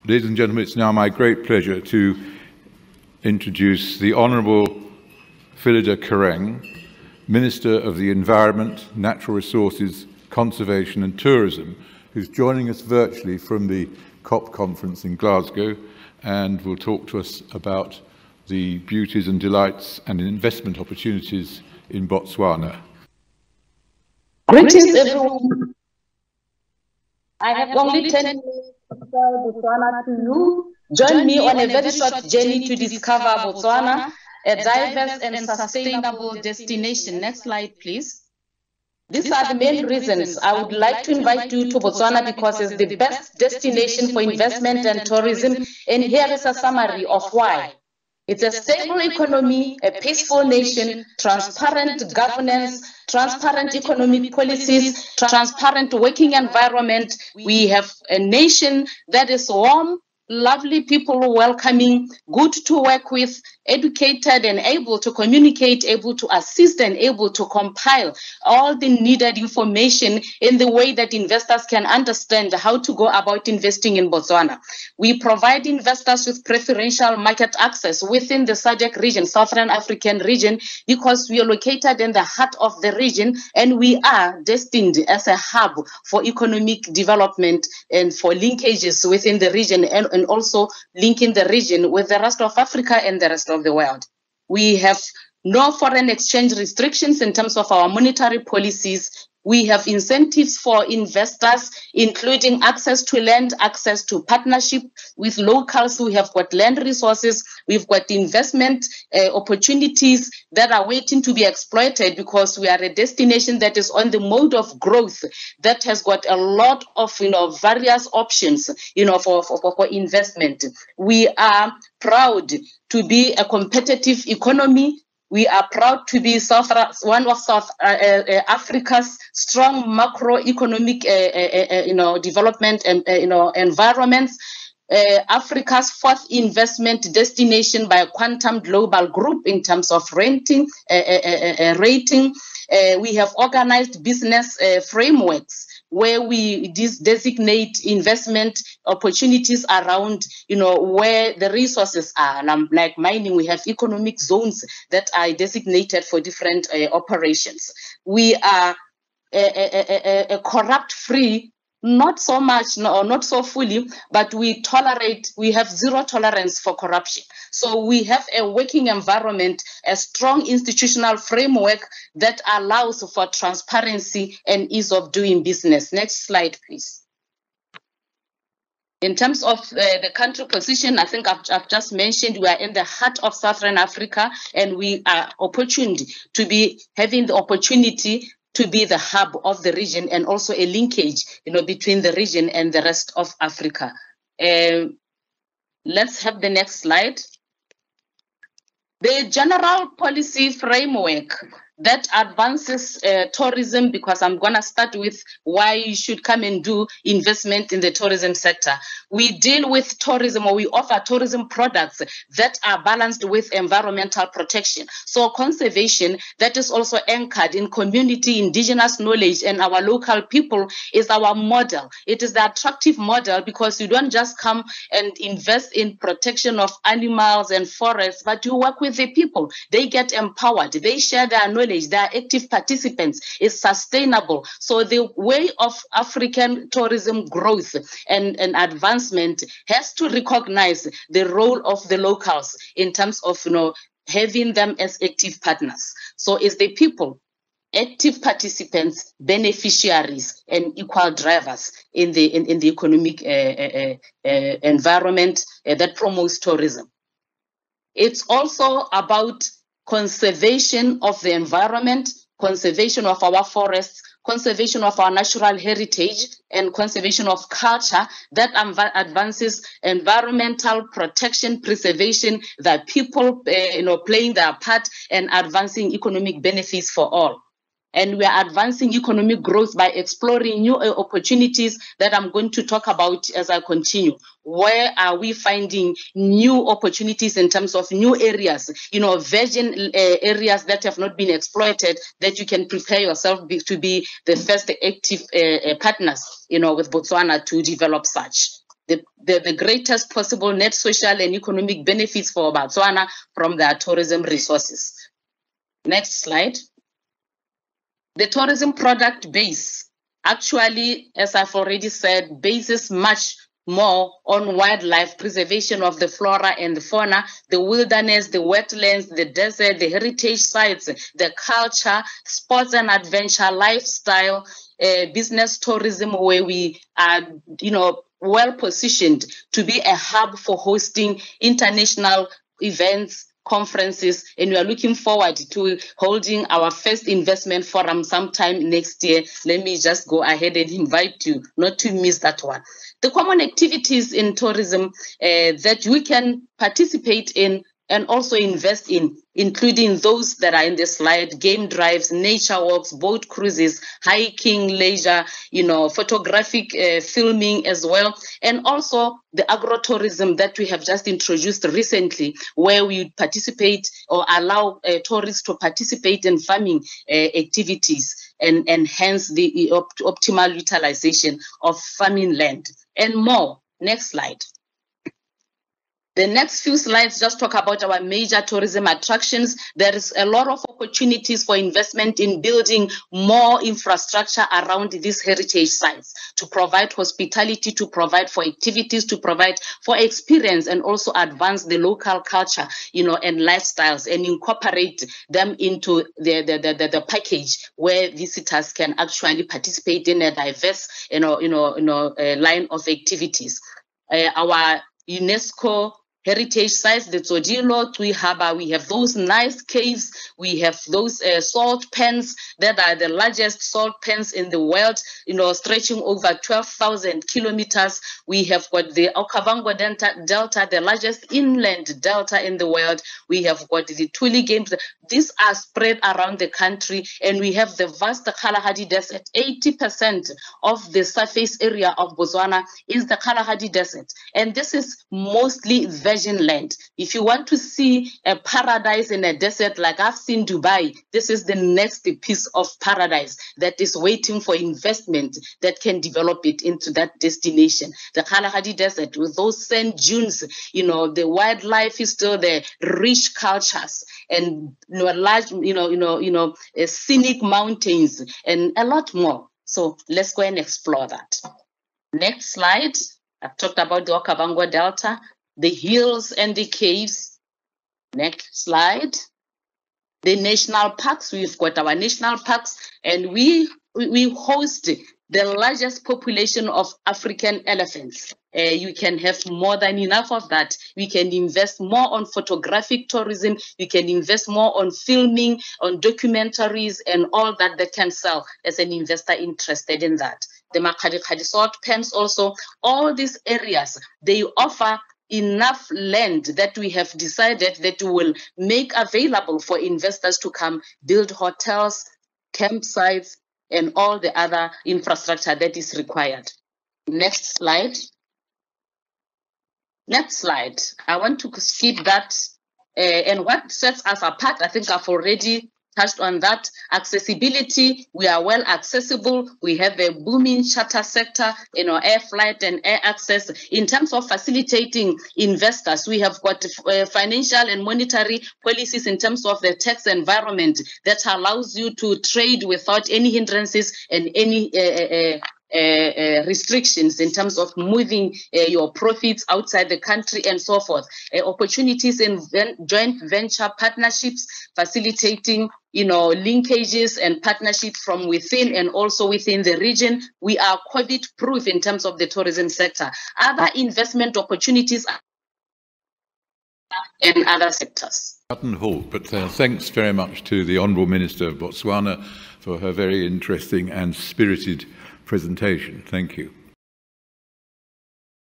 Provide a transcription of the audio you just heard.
Ladies and gentlemen, it's now my great pleasure to introduce the Honourable Phildah Kereng, Minister of the Environment, Natural Resources, Conservation and Tourism, who's joining us virtually from the COP conference in Glasgow and will talk to us about the beauties and delights and investment opportunities in Botswana. Greetings, everyone. I have only 10 minutes to tell Botswana to you. Join me on a very short journey to discover Botswana, a diverse and sustainable destination. Next slide, please. These are the main reasons I would like to invite you to Botswana because it's the best destination for investment and tourism. And here is a summary of why. It's a stable economy, a peaceful nation, transparent governance, transparent economic policies, transparent working environment. We have a nation that is warm, lovely people, welcoming, good to work with, educated and able to communicate, able to assist and able to compile all the needed information in the way that investors can understand how to go about investing in Botswana. We provide investors with preferential market access within the SADC region, Southern African region, because we are located in the heart of the region and we are destined as a hub for economic development and for linkages within the region and also linking the region with the rest of Africa and the rest of the world. We have no foreign exchange restrictions in terms of our monetary policies. We have incentives for investors, including access to land, access to partnership with locals. We have got land resources. We've got investment opportunities that are waiting to be exploited because we are a destination that is on the mode of growth that has got a lot of, various options, for investment. We are proud to be a competitive economy. We are proud to be one of South Africa's strong macroeconomic, development and environments. Africa's fourth investment destination by a Quantum Global Group in terms of rating. We have organized business frameworks where we designate investment opportunities around, where the resources are. And like mining, we have economic zones that are designated for different operations. We are a corrupt-free, not so much, no, not so fully, but we have zero tolerance for corruption. So we have a working environment, a strong institutional framework that allows for transparency and ease of doing business. Next slide, please. In terms of the country position, I think I've just mentioned we are in the heart of Southern Africa and we are opportuned to be having the opportunity to be the hub of the region and also a linkage, between the region and the rest of Africa. Let's have the next slide. The general policy framework that advances tourism, because I'm going to start with why you should come and do investment in the tourism sector. We deal with tourism, or we offer tourism products that are balanced with environmental protection. So conservation that is also anchored in community indigenous knowledge and our local people is our model. It is the attractive model because you don't just come and invest in protection of animals and forests, but you work with the people. They get empowered. They share their knowledge. They are active participants. It's sustainable. So the way of African tourism growth and advancement has to recognize the role of the locals in terms of having them as active partners. So it's the people, active participants, beneficiaries, and equal drivers in the economic environment that promotes tourism. It's also about conservation of the environment, conservation of our forests, conservation of our natural heritage, and conservation of culture that advances environmental protection, preservation, the people playing their part and advancing economic benefits for all. And we are advancing economic growth by exploring new opportunities that I'm going to talk about as I continue. Where are we finding new opportunities in terms of new areas, virgin areas that have not been exploited, that you can prepare yourself to be the first active partners, with Botswana to develop such. The the greatest possible net social and economic benefits for Botswana from their tourism resources. Next slide. The tourism product base, actually, as I've already said, bases much more on wildlife preservation of the flora and the fauna, the wilderness, the wetlands, the desert, the heritage sites, the culture, sports and adventure, lifestyle, business tourism, where we are, well positioned to be a hub for hosting international events, conferences, and we are looking forward to holding our first investment forum sometime next year. Let me just go ahead and invite you not to miss that one. The common activities in tourism that we can participate in and also invest in, including those that are in the slide: game drives, nature walks, boat cruises, hiking, leisure, photographic filming as well, and also the agrotourism that we have just introduced recently, where we participate or allow tourists to participate in farming activities and hence the optimal utilization of farming land and more. Next slide. The next few slides just talk about our major tourism attractions. There is a lot of opportunities for investment in building more infrastructure around these heritage sites to provide hospitality, to provide for activities, to provide for experience, and also advance the local culture, and lifestyles, and incorporate them into the package where visitors can actually participate in a diverse, line of activities. Our UNESCO heritage sites, the Tsodilo, Tui Harbor, we have those nice caves, we have those salt pans that are the largest salt pans in the world, stretching over 12,000 kilometers. We have got the Okavango Delta, the largest inland delta in the world. We have got the Tuli Games. These are spread around the country, and we have the vast Kalahari Desert. 80% of the surface area of Botswana is the Kalahari Desert, and this is mostly virgin land. If you want to see a paradise in a desert like I've seen Dubai, this is the next piece of paradise that is waiting for investment that can develop it into that destination. The Kalahari Desert with those sand dunes, the wildlife is still there, rich cultures, and large, scenic mountains, and a lot more. So let's go and explore that. Next slide. I've talked about the Okavango Delta, the hills and the caves. Next slide. The national parks. We've got our national parks, and we host the largest population of African elephants. You can have more than enough of that. We can invest more on photographic tourism. We can invest more on filming, on documentaries, and all that can sell as an investor interested in that. The Makgadikgadi salt pans also, all these areas, they offer enough land that we have decided that we will make available for investors to come build hotels, campsites, and all the other infrastructure that is required. Next slide. Next slide. I want to skip that. And what sets us apart, I think I've already touched on that. Accessibility, we are well accessible. We have a booming charter sector, air flight and air access. In terms of facilitating investors, we have got financial and monetary policies in terms of the tax environment that allows you to trade without any hindrances and any restrictions in terms of moving your profits outside the country and so forth. Opportunities in joint venture partnerships, facilitating linkages and partnerships from within and also within the region. We are COVID-proof in terms of the tourism sector. Other investment opportunities in other sectors. But thanks very much to the Honourable Minister of Botswana for her very interesting and spirited presentation. Thank you.